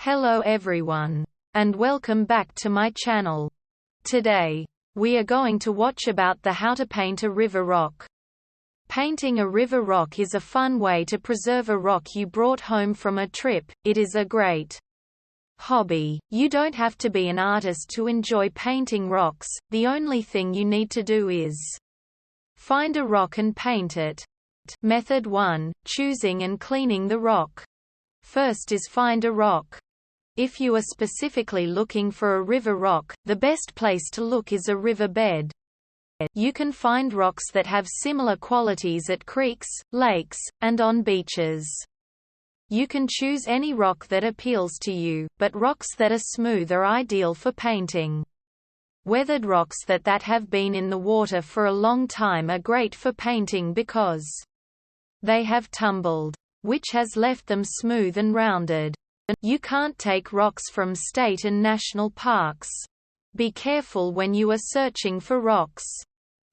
Hello everyone, and welcome back to my channel. Today, we are going to watch about how to paint a river rock. Painting a river rock is a fun way to preserve a rock you brought home from a trip. It is a great hobby. You don't have to be an artist to enjoy painting rocks. The only thing you need to do is find a rock and paint it. Method 1: choosing and cleaning the rock. First is find a rock. If you are specifically looking for a river rock, the best place to look is a river bed. You can find rocks that have similar qualities at creeks, lakes, and on beaches. You can choose any rock that appeals to you, but rocks that are smooth are ideal for painting. Weathered rocks that have been in the water for a long time are great for painting because they have tumbled, which has left them smooth and rounded. You can't take rocks from state and national parks. Be careful when you are searching for rocks.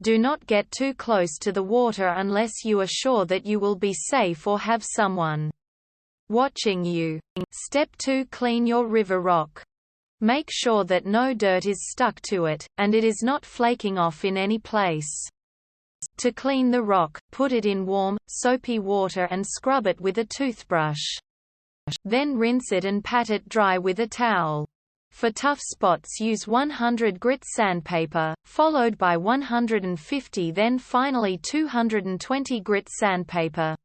Do not get too close to the water unless you are sure that you will be safe or have someone watching you. Step 2: clean your river rock. Make sure that no dirt is stuck to it, and it is not flaking off in any place. To clean the rock, put it in warm, soapy water and scrub it with a toothbrush. Then rinse it and pat it dry with a towel. For tough spots use 100 grit sandpaper, followed by 150, then finally 220 grit sandpaper.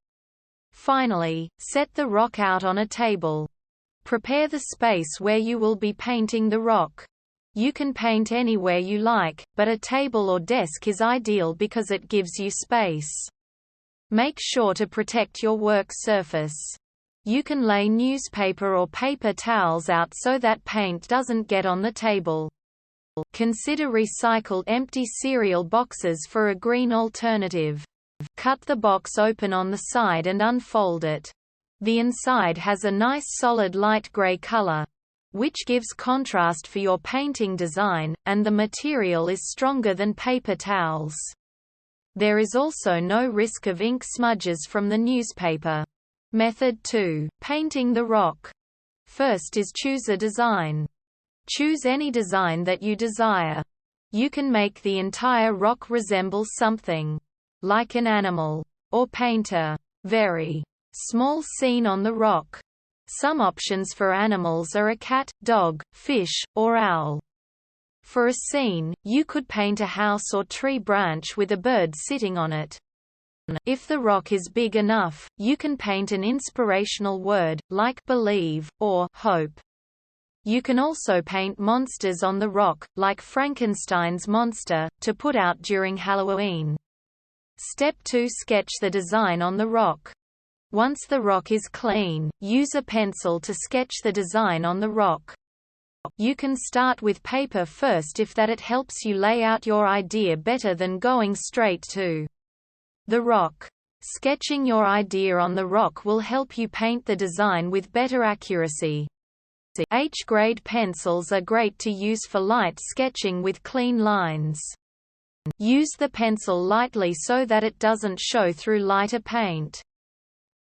Finally, set the rock out on a table. Prepare the space where you will be painting the rock. You can paint anywhere you like, but a table or desk is ideal because it gives you space. Make sure to protect your work surface. You can lay newspaper or paper towels out so that paint doesn't get on the table. Consider recycled empty cereal boxes for a green alternative. Cut the box open on the side and unfold it. The inside has a nice solid light gray color, which gives contrast for your painting design, and the material is stronger than paper towels. There is also no risk of ink smudges from the newspaper. Method 2: painting the rock. First is choose a design. Choose any design that you desire. You can make the entire rock resemble something like an animal, or paint a very small scene on the rock. Some options for animals are a cat, dog, fish, or owl. For a scene, you could paint a house or tree branch with a bird sitting on it. If the rock is big enough, you can paint an inspirational word, like believe, or hope. You can also paint monsters on the rock, like Frankenstein's monster, to put out during Halloween. Step 2: sketch the design on the rock. Once the rock is clean, use a pencil to sketch the design on the rock. You can start with paper first if it helps you lay out your idea better than going straight to the rock. Sketching your idea on the rock will help you paint the design with better accuracy. H-grade pencils are great to use for light sketching with clean lines. Use the pencil lightly so that it doesn't show through lighter paint.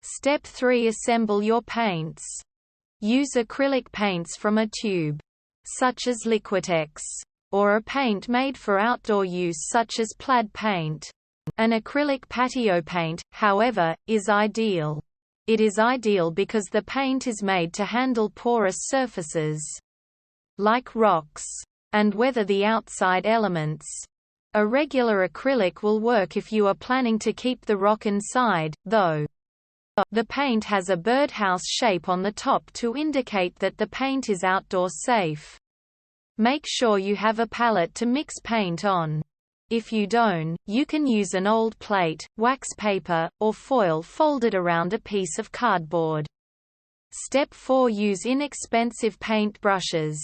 Step 3: assemble your paints. Use acrylic paints from a tube, such as Liquitex, or a paint made for outdoor use such as plaid paint. An acrylic patio paint, however, is ideal. It is ideal because the paint is made to handle porous surfaces, like rocks, and weather the outside elements. A regular acrylic will work if you are planning to keep the rock inside, though. The paint has a birdhouse shape on the top to indicate that the paint is outdoor safe. Make sure you have a palette to mix paint on. If you don't, you can use an old plate, wax paper, or foil folded around a piece of cardboard. Step 4: use inexpensive paint brushes.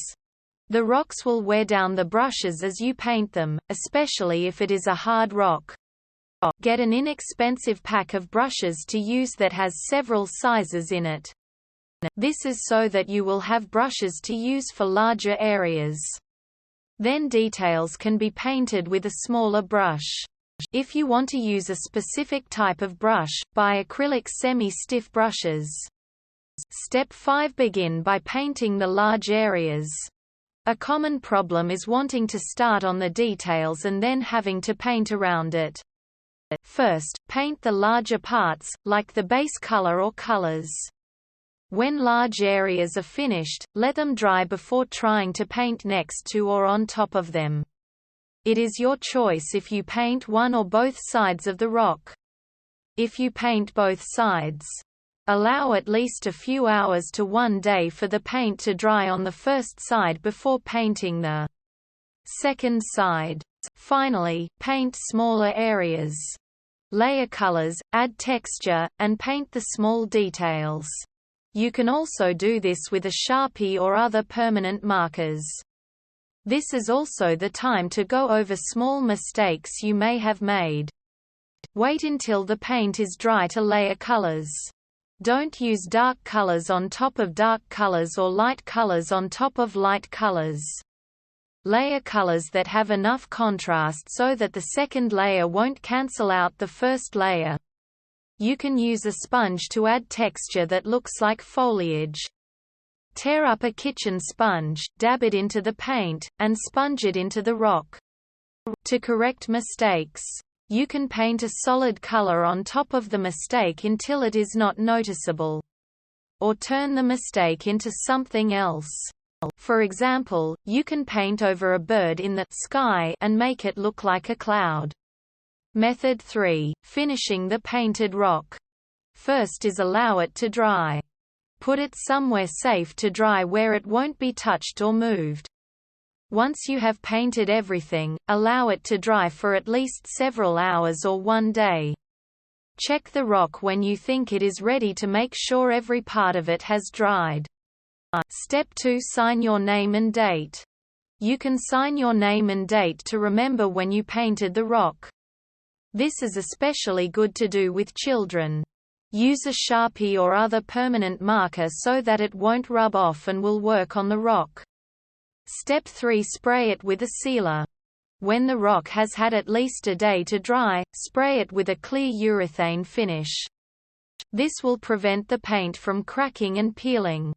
The rocks will wear down the brushes as you paint them, especially if it is a hard rock. Get an inexpensive pack of brushes to use that has several sizes in it. This is so that you will have brushes to use for larger areas. Then details can be painted with a smaller brush. If you want to use a specific type of brush, buy acrylic semi-stiff brushes. Step 5. Begin by painting the large areas. A common problem is wanting to start on the details and then having to paint around it. First, paint the larger parts, like the base color or colors. When large areas are finished, let them dry before trying to paint next to or on top of them. It is your choice if you paint one or both sides of the rock. If you paint both sides, allow at least a few hours to 1 day for the paint to dry on the first side before painting the second side. Finally, paint smaller areas. Layer colors, add texture, and paint the small details. You can also do this with a Sharpie or other permanent markers. This is also the time to go over small mistakes you may have made. Wait until the paint is dry to layer colors. Don't use dark colors on top of dark colors or light colors on top of light colors. Layer colors that have enough contrast so that the second layer won't cancel out the first layer. You can use a sponge to add texture that looks like foliage. Tear up a kitchen sponge, dab it into the paint, and sponge it into the rock. To correct mistakes, you can paint a solid color on top of the mistake until it is not noticeable. Or turn the mistake into something else. For example, you can paint over a bird in the sky and make it look like a cloud. Method 3. Finishing the painted rock. First is allow it to dry. Put it somewhere safe to dry where it won't be touched or moved. Once you have painted everything, allow it to dry for at least several hours or 1 day. Check the rock when you think it is ready to make sure every part of it has dried. Step 2. Sign your name and date. You can sign your name and date to remember when you painted the rock. This is especially good to do with children. Use a Sharpie or other permanent marker so that it won't rub off and will work on the rock. Step 3. Spray it with a sealer. When the rock has had at least a day to dry, spray it with a clear urethane finish. This will prevent the paint from cracking and peeling.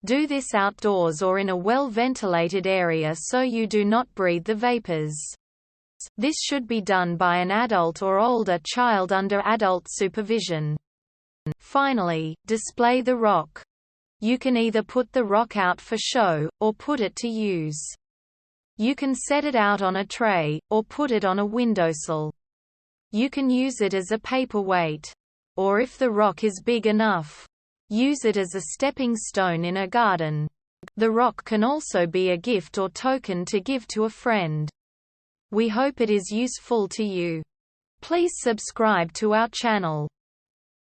Do this outdoors or in a well-ventilated area so you do not breathe the vapors. This should be done by an adult or older child under adult supervision. Finally, display the rock. You can either put the rock out for show, or put it to use. You can set it out on a tray, or put it on a windowsill. You can use it as a paperweight. Or if the rock is big enough, use it as a stepping stone in a garden. The rock can also be a gift or token to give to a friend. We hope it is useful to you. Please subscribe to our channel.